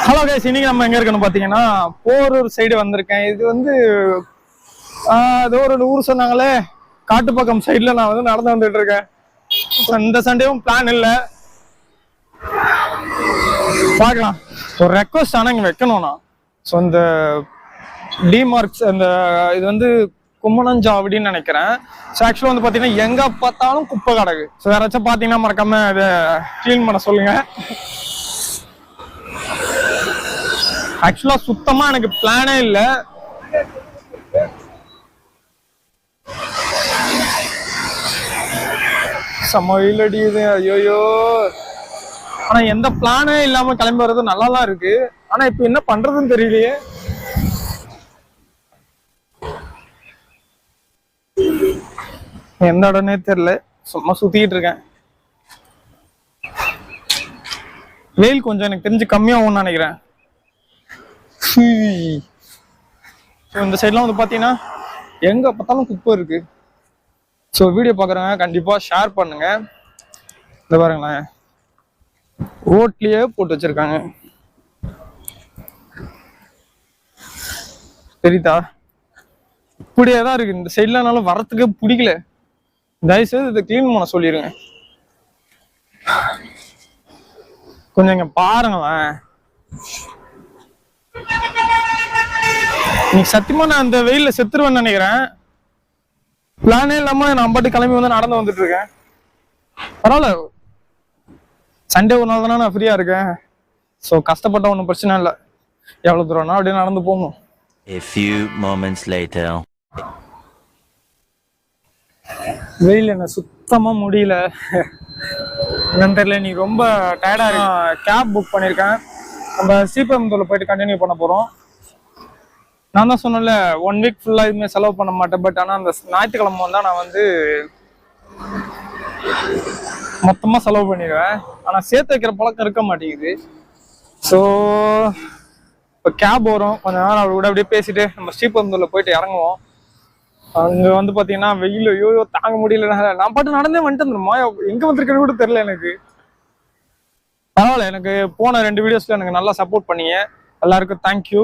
Hello guys, இன்னைக்கு நம்ம எங்க இருக்கணும் பாத்தீங்கன்னா போரூர் சைடு வந்திருக்கேன். இது வந்து ஏதோ ஒரு ஊர் சொன்னாங்களே, காட்டுப்பக்கம் சைட்ல நான் வந்து நடந்து வந்துட்டு இருக்கேன். இந்த சண்டேவும் பிளான் இல்லை, பார்க்கலாம். ஒரு ரெக்வஸ்ட் ஆனால் இங்கே வைக்கணும்னா, ஸோ இந்த டிமார்க்ஸ் அந்த இது வந்து கும்மனஞ்சாவடின்னு நினைக்கிறேன். ஸோ ஆக்சுவலாக வந்து பார்த்தீங்கன்னா எங்கே பார்த்தாலும் குப்பை கிடக்கு. ஸோ யாராச்சும் பார்த்தீங்கன்னா மறக்காம இதை க்ளீன் பண்ண சொல்லுங்க. ஆக்சுவலா சுத்தமா எனக்கு பிளானே இல்ல. செம்ம வெயில் அடிக்குது, ஐயோயோ. ஆனா எந்த பிளானே இல்லாம கிளம்பி வர்றது நல்லாதான் இருக்கு. ஆனா இப்ப என்ன பண்றதுன்னு தெரியலையே. எந்த இடம்னே தெரியல, சும்மா சுத்திட்டு இருக்கேன். வெயில் கொஞ்சம் எனக்கு தெரிஞ்சு கம்மியாகும்னு நினைக்கிறேன். இந்த சைட்லாம் வந்து பார்த்தீங்கன்னா எங்கே பார்த்தாலும் குப்பை இருக்கு. ஸோ வீடியோ பார்க்குறவங்க கண்டிப்பாக ஷேர் பண்ணுங்க. இந்த பாருங்களேன், ரோட்லேயே போட்டு வச்சிருக்காங்க, தெரியுதா? இப்படியே தான் இருக்கு. இந்த சைட்லனாலும் வரத்துக்கே பிடிக்கல. தயவுசெய்து இதை கிளீன் பண்ண சொல்லிடுங்க. கொஞ்சம் இங்கே பாருங்களேன். இன்னைக்கு சத்தியமா நான் அந்த வெயில செத்துருவேன்னு நினைக்கிறேன். பிளானே இல்லாம நான் பாட்டு கிளம்பி வந்து நடந்து வந்துட்டு இருக்கேன். பரவாயில்ல, சண்டே ஒரு நாள் தானே நான் ஃப்ரீயா இருக்கேன். ஸோ கஷ்டப்பட்ட ஒன்றும் பிரச்சனை இல்லை. எவ்வளவு தூரம்னா அப்படியே நடந்து போகணும். A few moments later. வெயில் என்ன சுத்தமா முடியல. என்னன்னு தெரியல, நீ ரொம்ப டயர்டா இருக்கு. கேப் புக் பண்ணிருக்கேன். நம்ம ஸ்ரீபெரும்புதூர்ல போயிட்டு கண்டினியூ பண்ண போறோம். நான் தான் சொன்னேன்ல, 1 வீக் ஃபுல்லா எதுவுமே செலவு பண்ண மாட்டேன். பட் ஆனால் அந்த ஞாயிற்றுக்கிழமை வந்தா நான் வந்து மொத்தமா செலவு பண்ணிடுவேன். ஆனால் சேர்த்து வைக்கிற பழக்கம் இருக்க மாட்டேங்குது. ஸோ இப்போ கேப் வரும், கொஞ்ச நேரம் அவரு கூட அப்படியே பேசிட்டு நம்ம ஸ்ரீபெரும்புதூர்ல போயிட்டு இறங்குவோம். அங்கே வந்து பார்த்தீங்கன்னா வெயில் ஐயோ தாங்க முடியல. நான் பாட்டு நடந்தே வந்துட்டு வந்துருமா, எங்க வந்திருக்கேன்னு கூட தெரியல எனக்கு. பரவாயில்ல, எனக்கு போன 2 வீடியோஸ்ல எனக்கு நல்லா சப்போர்ட் பண்ணீங்க. எல்லாருக்கும் தேங்க்யூ.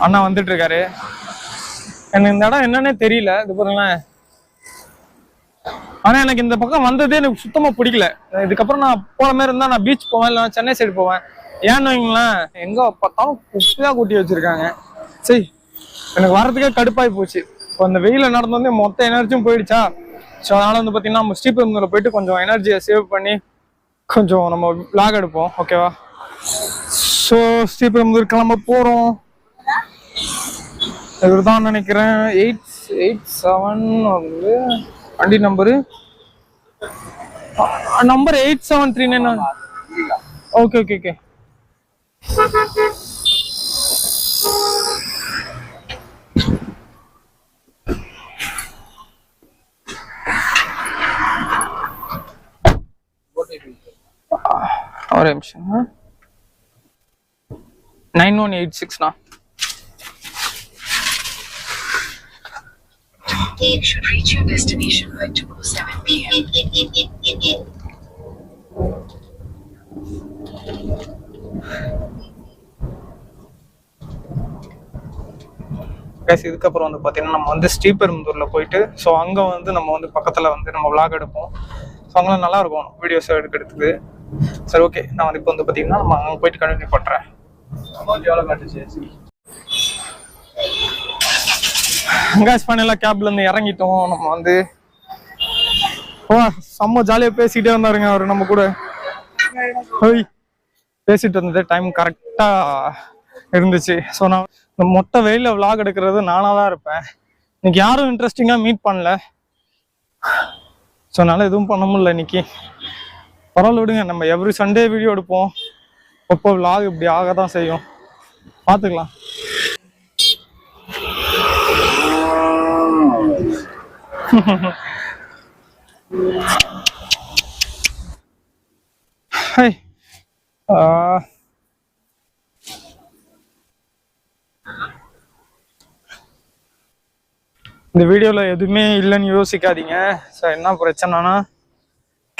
அண்ணா வந்துட்டு இருக்காரு. எனக்கு இந்த இடம் என்னன்னே தெரியல. இது பாருங்களேன். ஆனா எனக்கு இந்த பக்கம் வந்ததே எனக்கு சுத்தமா பிடிக்கல. இதுக்கப்புறம் நான் போன மாதிரி இருந்தா நான் பீச் போவேன், இல்லை சென்னை சைடு போவேன். ஏன்னு வைங்களேன், எங்க பார்த்தாலும் குப்பையா கூட்டி வச்சிருக்காங்க. சரி, எனக்கு வர்றதுக்கே கடுப்பாகி போச்சு. இப்போ அந்த வெயில நடந்து வந்து மொத்த எனர்ஜியும் போயிடுச்சா. ஸோ அதனால வந்து பார்த்தீங்கன்னா நம்ம ஸ்ரீபெரும்புதூர்ல போயிட்டு கொஞ்சம் எனர்ஜியை சேவ் பண்ணி கொஞ்சம் நம்ம விளாக் எடுப்போம், ஓகேவா? ஸோ ஸ்ரீபெரும்புதூர் கிளம்ப போறோம். இதுதான் நினைக்கிறேன் 887 வந்து வண்டி number. Number 8739. Okay okay okay. ஒரு நிமிஷம். 9186 Train should reach your destination by 2:07 p.m. இதுக்கப்புறம் வந்து பார்த்தீங்கன்னா நம்ம வந்து ஸ்ரீபெரும்புதூர்ல போயிட்டு, ஸோ அங்கே வந்து நம்ம வந்து பக்கத்தில் வந்து நம்ம விளாக் எடுப்போம். ஸோ அங்கெல்லாம் நல்லா இருக்கும் வீடியோஸ் எடுக்கிறதுக்கு. சரி, ஓகே. நான் வந்து இப்போ வந்து பார்த்தீங்கன்னா நம்ம அங்கே போயிட்டு கண்டினியூ பண்ணுறேன். ஃபைனலாக கேப்ல இருந்து இறங்கிட்டோம். நம்ம வந்து செம்ம ஜாலியாக பேசிக்கிட்டே வந்தாருங்க அவரு நம்ம கூட. பேசிட்டு வந்துட்டு டைம் கரெக்டாக இருந்துச்சு. ஸோ நான் இந்த மொட்டை வெயிலில் விளாக் எடுக்கிறது நானாக தான் இருப்பேன். இன்னைக்கு யாரும் இன்ட்ரெஸ்டிங்காக மீட் பண்ணல. ஸோ அதனால எதுவும் பண்ண முடியல இன்னைக்கு. பரவாயில்ல, விடுங்க. நம்ம எவ்ரி சண்டே வீடியோ எடுப்போம். அப்போ விளாக் இப்படி ஆக தான் செய்யும், பார்த்துக்கலாம். இந்த வீடியோல எதுவுமே இல்லைன்னு யோசிக்காதீங்க. ஸோ என்ன பிரச்சனைனா,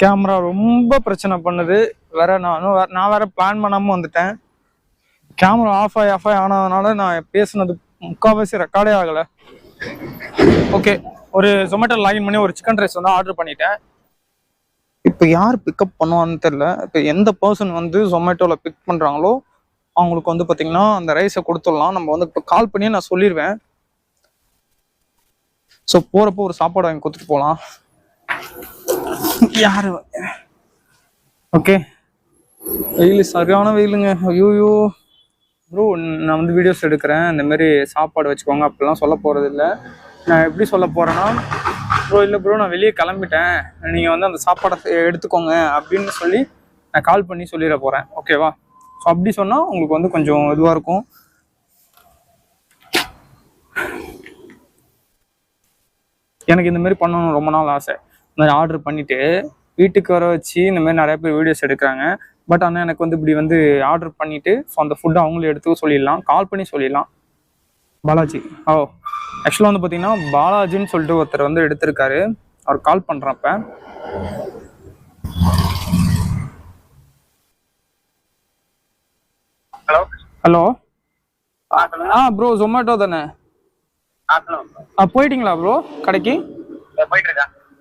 கேமரா ரொம்ப பிரச்சனை பண்ணுது. வேற நான் வேற பிளான் பண்ணாம வந்துட்டேன். கேமரா ஆஃப் ஆகி ஆனதுனால நான் பேசுனது முக்கால்வாசி ரெக்கார்டே ஆகலை. ஓகே, ஒரு ஜொமேட்டோ லாகின் பண்ணி ஒரு சிக்கன் ரைஸ் வந்து ஆர்டர் பண்ணிட்டேன். இப்போ யார் பிக்கப் பண்ணுவான்னு தெரியல. இப்போ எந்த பர்சன் வந்து ஜொமேட்டோவில் பிக் பண்ணுறாங்களோ அவங்களுக்கு வந்து பார்த்தீங்கன்னா அந்த ரைஸை கொடுத்துடலாம். நம்ம வந்து இப்போ கால் பண்ணி நான் சொல்லிடுவேன். ஸோ போகிறப்போ ஒரு சாப்பாடு வாங்கி கொடுத்துட்டு போகலாம். யாரு ஓகே, வெயில் சரியான வெயிலுங்க. ஐயோயோ ப்ரோ, நான் வந்து வீடியோஸ் எடுக்கிறேன், இந்த மாதிரி சாப்பாடு வச்சுக்கோங்க அப்படிலாம் சொல்ல போகிறது இல்லை. நான் எப்படி சொல்ல போகிறேன்னா, ப்ரோ இல்லை ப்ரோ நான் வெளியே கிளம்பிட்டேன், நீங்கள் வந்து அந்த சாப்பாடை எடுத்துக்கோங்க அப்படின்னு சொல்லி நான் கால் பண்ணி சொல்லிட போகிறேன். ஓகேவா? ஸோ அப்படி சொன்னால் உங்களுக்கு வந்து கொஞ்சம் இதுவாக இருக்கும். எனக்கு இந்த மாதிரி பண்ணணும் ரொம்ப நாள் ஆசை. இந்த மாதிரி ஆர்டர் பண்ணிவிட்டு வீட்டுக்கு வர வச்சு இந்த மாதிரி நிறைய பேர் வீடியோஸ் எடுக்கிறாங்க. பட் ஆனால் எனக்கு வந்து இப்படி வந்து ஆர்டர் பண்ணிவிட்டு ஸோ அந்த ஃபுட்டை அவங்களே எடுத்துக்க சொல்லிடலாம், கால் பண்ணி சொல்லிடலாம். பாலாஜி, ஆக்சுவலாக வந்து பார்த்தீங்கன்னா பாலாஜின்னு சொல்லிட்டு ஒருத்தர் வந்து எடுத்திருக்காரு. அவர் கால் பண்ணுறப்ப ஹலோ ப்ரோ ஜொமேட்டோ தானே? போயிட்டீங்களா ப்ரோ கடைக்கு?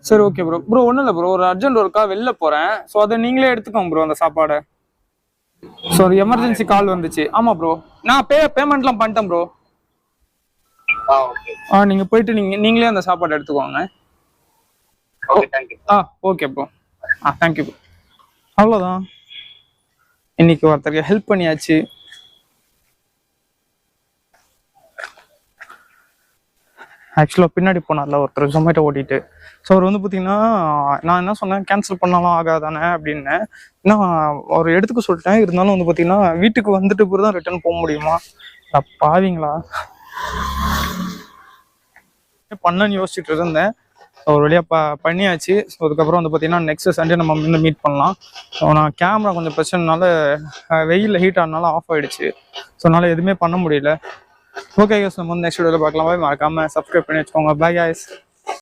சரி ஓகே ப்ரோ. ப்ரோ ஒன்றும் இல்லை ப்ரோ, ஒரு அர்ஜென்ட் ஒர்க்கா வெளில போகிறேன். ஸோ அதை நீங்களே எடுத்துக்கோங்க ப்ரோ அந்த சாப்பாடை. ஸோ அது எமர்ஜென்சி கால் வந்துச்சு. ஆமாம் ப்ரோ, நான் பேமெண்ட்லாம் பண்ணிட்டேன் ப்ரோ. நீங்கள் போயிட்டு நீங்களே அந்த சாப்பாடு எடுத்துக்கோங்க. Okay bro. Thank you bro. அவ்வளோதான், இன்னைக்கு ஒருத்தருக்கு ஹெல்ப் பண்ணியாச்சு. ஆக்சுவலாக பின்னாடி போனார்ல ஒருத்தர் ஜொமேட்டோ ஓட்டிட்டு. ஸோ அவர் வந்து பார்த்தீங்கன்னா நான் என்ன சொன்னேன், கேன்சல் பண்ணாலும் ஆகாதானே அப்படின்னு. ஏன்னா அவர் எடுத்துக்க சொல்லிட்டேன். இருந்தாலும் வந்து பார்த்தீங்கன்னா வீட்டுக்கு வந்துட்டு பிறகு தான் ரிட்டர்ன் போக முடியுமா? பாவீங்களா பண்ணன்னு யோசிச்சுட்டு இருந்தேன். ஒரு வழியாக பண்ணியாச்சு. ஸோ அதுக்கப்புறம் வந்து பார்த்தீங்கன்னா நெக்ஸ்ட் சண்டே நம்ம வந்து மீட் பண்ணலாம். ஸோ நான் கேமரா கொஞ்சம் பிரச்சனைனால வெயிலில் ஹீட் ஆனாலும் ஆஃப் ஆகிடுச்சு. ஸோ அதனால் எதுவுமே பண்ண முடியல. ஓகே கைஸ், நம்ம வந்து நெக்ஸ்ட் வீடியோவில் பார்க்கலாம். மறக்காமல் சப்ஸ்கிரைப் பண்ணி வச்சுக்கோங்க. Bye guys.